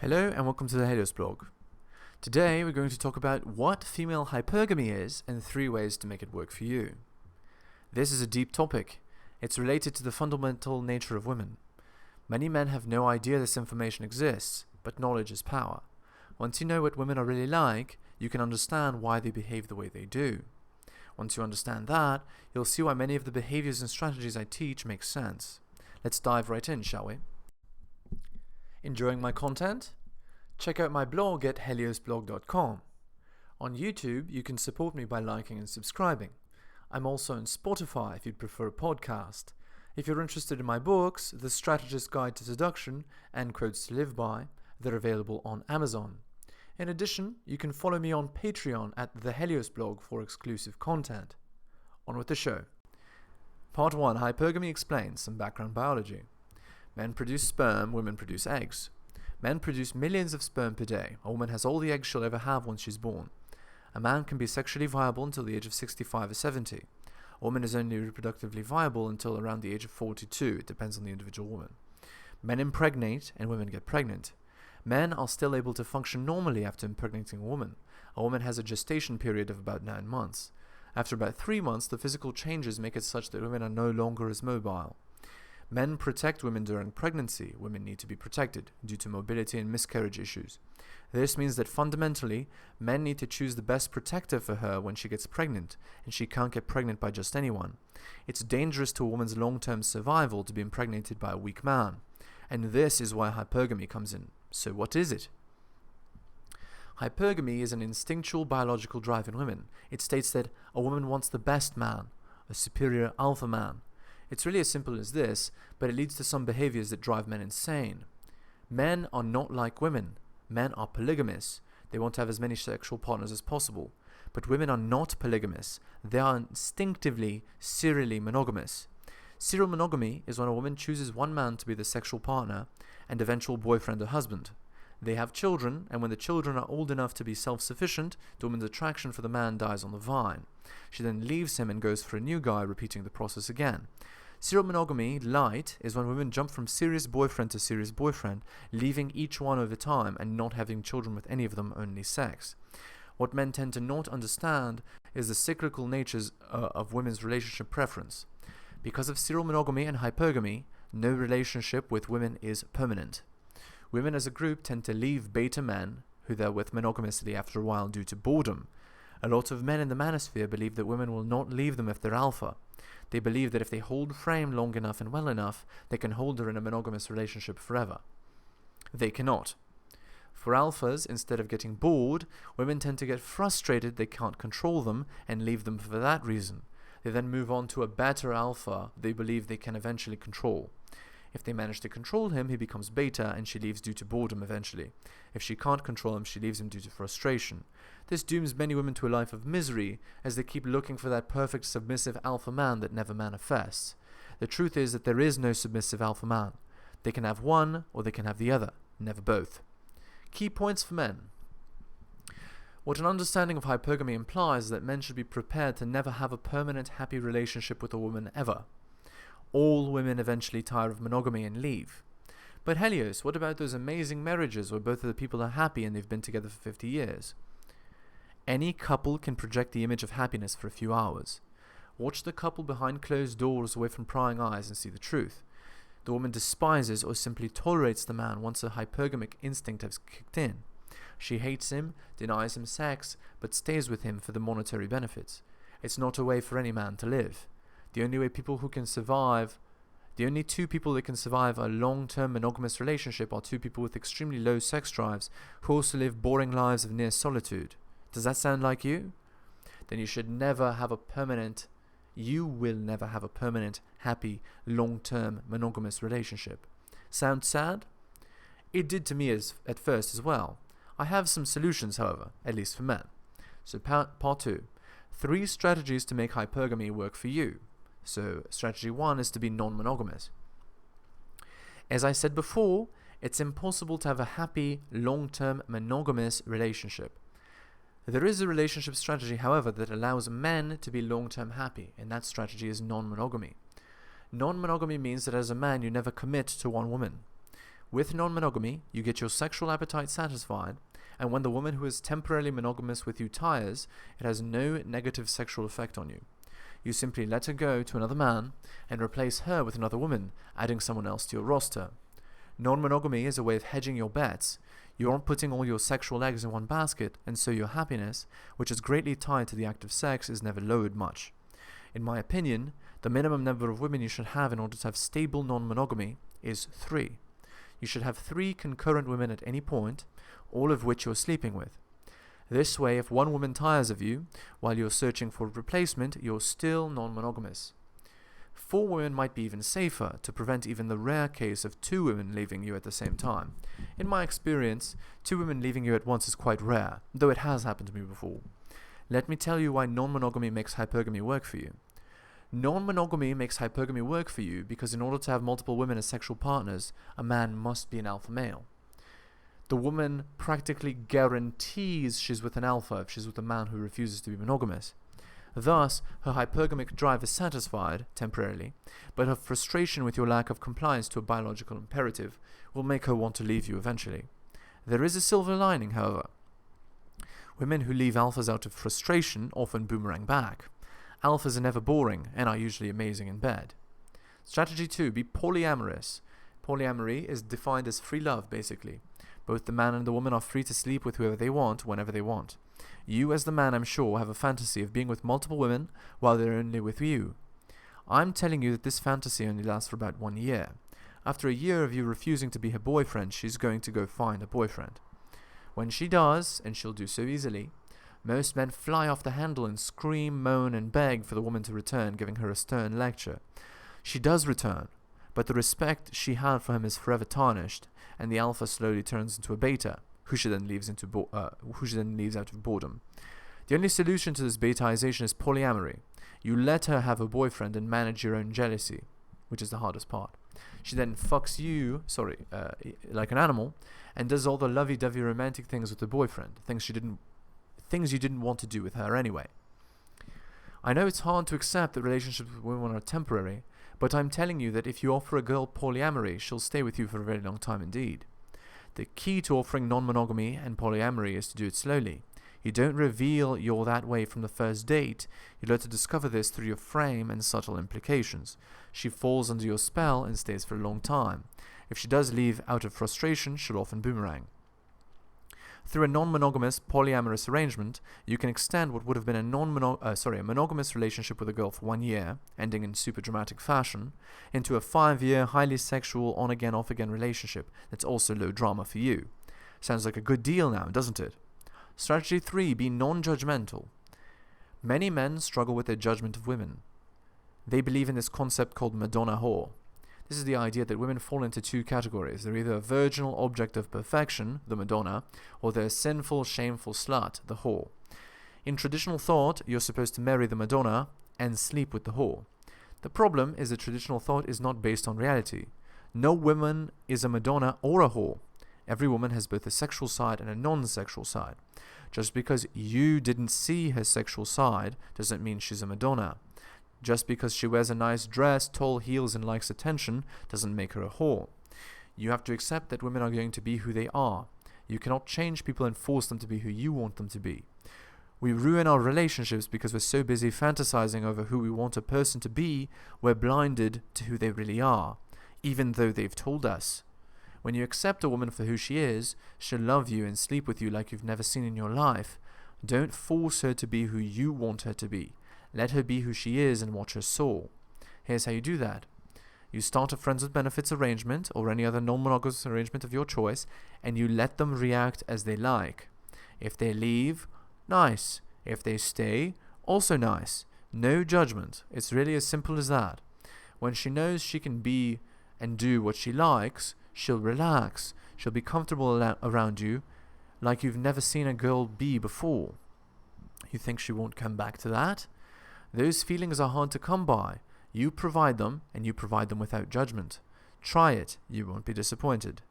Hello and welcome to the heliosblog. Today we're going to talk about what female hypergamy is and 3 ways to make it work for you. This is a deep topic. It's related to the fundamental nature of women. Many men have no idea this information exists, but knowledge is power. Once you know what women are really like, you can understand why they behave the way they do. Once you understand that, you'll see why many of the behaviors and strategies I teach make sense. Let's dive right in, shall we? Enjoying my content? Check out my blog at heliosblog.com. On YouTube, you can support me by liking and subscribing. I'm also on Spotify if you'd prefer a podcast. If you're interested in my books, The Strategist Guide to Seduction and Quotes to Live By, they're available on Amazon. In addition, you can follow me on Patreon at theheliosblog for exclusive content. On with the show. Part 1. Hypergamy explains some background biology. Men produce sperm, women produce eggs. Men produce millions of sperm per day. A woman has all the eggs she'll ever have once she's born. A man can be sexually viable until the age of 65 or 70. A woman is only reproductively viable until around the age of 42. It depends on the individual woman. Men impregnate and women get pregnant. Men are still able to function normally after impregnating a woman. A woman has a gestation period of about 9 months. After about 3 months, the physical changes make it such that women are no longer as mobile. Men protect women during pregnancy. Women need to be protected due to mobility and miscarriage issues. This means that fundamentally, men need to choose the best protector for her when she gets pregnant, and she can't get pregnant by just anyone. It's dangerous to a woman's long-term survival to be impregnated by a weak man. And this is why hypergamy comes in. So what is it? Hypergamy is an instinctual biological drive in women. It states that a woman wants the best man, a superior alpha man. It's really as simple as this, but it leads to some behaviors that drive men insane. Men are not like women. Men are polygamous. They want to have as many sexual partners as possible. But women are not polygamous. They are instinctively, serially monogamous. Serial monogamy is when a woman chooses one man to be the sexual partner and eventual boyfriend or husband. They have children, and when the children are old enough to be self-sufficient, the woman's attraction for the man dies on the vine. She then leaves him and goes for a new guy, repeating the process again. Serial monogamy, light, is when women jump from serious boyfriend to serious boyfriend, leaving each one over time and not having children with any of them, only sex. What men tend to not understand is the cyclical natures of women's relationship preference. Because of serial monogamy and hypergamy, no relationship with women is permanent. Women as a group tend to leave beta men, who they're with monogamously after a while due to boredom. A lot of men in the manosphere believe that women will not leave them if they're alpha. They believe that if they hold frame long enough and well enough, they can hold her in a monogamous relationship forever. They cannot. For alphas, instead of getting bored, women tend to get frustrated they can't control them and leave them for that reason. They then move on to a better alpha they believe they can eventually control. If they manage to control him, he becomes beta and she leaves due to boredom eventually. If she can't control him, she leaves him due to frustration. This dooms many women to a life of misery as they keep looking for that perfect submissive alpha man that never manifests. The truth is that there is no submissive alpha man. They can have one or they can have the other, never both. Key points for men. What an understanding of hypergamy implies is that men should be prepared to never have a permanent happy relationship with a woman ever. All women eventually tire of monogamy and leave. But Helios, what about those amazing marriages where both of the people are happy and they've been together for 50 years? Any couple can project the image of happiness for a few hours. Watch the couple behind closed doors away from prying eyes and see the truth. The woman despises or simply tolerates the man once a hypergamic instinct has kicked in. She hates him, denies him sex, but stays with him for the monetary benefits. It's not a way for any man to live. The only two people that can survive a long-term monogamous relationship are two people with extremely low sex drives who also live boring lives of near solitude. Does that sound like you? Then you will never have a permanent, happy, long-term monogamous relationship. Sound sad? It did to me at first as well. I have some solutions, however, at least for men. So part 2. 3 strategies to make hypergamy work for you. So strategy 1 is to be non-monogamous. As I said before, it's impossible to have a happy, long-term monogamous relationship. There is a relationship strategy, however, that allows men to be long-term happy, and that strategy is non-monogamy. Non-monogamy means that as a man you never commit to one woman. With non-monogamy, you get your sexual appetite satisfied, and when the woman who is temporarily monogamous with you tires, it has no negative sexual effect on you. You simply let her go to another man and replace her with another woman, adding someone else to your roster. Non-monogamy is a way of hedging your bets. You aren't putting all your sexual eggs in one basket, and so your happiness, which is greatly tied to the act of sex, is never lowered much. In my opinion, the minimum number of women you should have in order to have stable non-monogamy is 3. You should have 3 concurrent women at any point, all of which you're sleeping with. This way, if one woman tires of you while you're searching for a replacement, you're still non-monogamous. 4 women might be even safer, to prevent even the rare case of 2 women leaving you at the same time. In my experience, 2 women leaving you at once is quite rare, though it has happened to me before. Let me tell you why non-monogamy makes hypergamy work for you. Non-monogamy makes hypergamy work for you because in order to have multiple women as sexual partners, a man must be an alpha male. The woman practically guarantees she's with an alpha if she's with a man who refuses to be monogamous. Thus, her hypergamic drive is satisfied, temporarily, but her frustration with your lack of compliance to a biological imperative will make her want to leave you eventually. There is a silver lining, however. Women who leave alphas out of frustration often boomerang back. Alphas are never boring and are usually amazing in bed. Strategy 2. Be polyamorous. Polyamory is defined as free love, basically. Both the man and the woman are free to sleep with whoever they want, whenever they want. You, as the man, I'm sure, have a fantasy of being with multiple women while they're only with you. I'm telling you that this fantasy only lasts for about 1 year. After a year of you refusing to be her boyfriend, she's going to go find a boyfriend. When she does, and she'll do so easily, most men fly off the handle and scream, moan, and beg for the woman to return, giving her a stern lecture. She does return, but the respect she had for him is forever tarnished, and the alpha slowly turns into a beta, who she then leaves out of boredom. The only solution to this betaization is polyamory. You let her have a boyfriend and manage your own jealousy, which is the hardest part. She then fucks you, like an animal, and does all the lovey-dovey romantic things with the boyfriend, things you didn't want to do with her anyway. I know it's hard to accept that relationships with women are temporary, but I'm telling you that if you offer a girl polyamory, she'll stay with you for a very long time indeed. The key to offering non-monogamy and polyamory is to do it slowly. You don't reveal you're that way from the first date. You learn to discover this through your frame and subtle implications. She falls under your spell and stays for a long time. If she does leave out of frustration, she'll often boomerang. Through a non-monogamous, polyamorous arrangement, you can extend what would have been a monogamous relationship with a girl for 1 year, ending in super dramatic fashion, into a 5-year, highly sexual, on-again, off-again relationship that's also low drama for you. Sounds like a good deal now, doesn't it? Strategy 3. Be non-judgmental. Many men struggle with their judgment of women. They believe in this concept called Madonna whore. This is the idea that women fall into 2 categories. They're either a virginal object of perfection, the Madonna, or they're a sinful, shameful slut, the whore. In traditional thought, you're supposed to marry the Madonna and sleep with the whore. The problem is that traditional thought is not based on reality. No woman is a Madonna or a whore. Every woman has both a sexual side and a non-sexual side. Just because you didn't see her sexual side doesn't mean she's a Madonna. Just because she wears a nice dress, tall heels, and likes attention doesn't make her a whore. You have to accept that women are going to be who they are. You cannot change people and force them to be who you want them to be. We ruin our relationships because we're so busy fantasizing over who we want a person to be, we're blinded to who they really are, even though they've told us. When you accept a woman for who she is, she'll love you and sleep with you like you've never seen in your life. Don't force her to be who you want her to be. Let her be who she is and watch her soar. Here's how you do that. You start a friends with benefits arrangement or any other non-monogamous arrangement of your choice, and you let them react as they like. If they leave, nice. If they stay, also nice. No judgment. It's really as simple as that. When she knows she can be and do what she likes, she'll relax. She'll be comfortable around you like you've never seen a girl be before. You think she won't come back to that? Those feelings are hard to come by. You provide them, and you provide them without judgment. Try it. You won't be disappointed.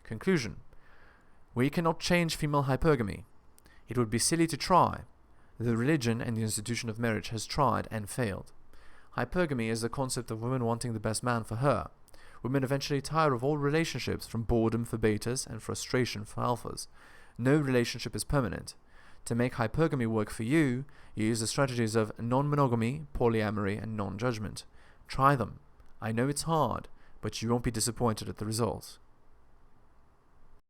Conclusion. We cannot change female hypergamy. It would be silly to try. The religion and the institution of marriage has tried and failed. Hypergamy is the concept of women wanting the best man for her. Women eventually tire of all relationships, from boredom for betas and frustration for alphas. No relationship is permanent. To make hypergamy work for you, you use the strategies of non-monogamy, polyamory, and non-judgment. Try them. I know it's hard, but you won't be disappointed at the results.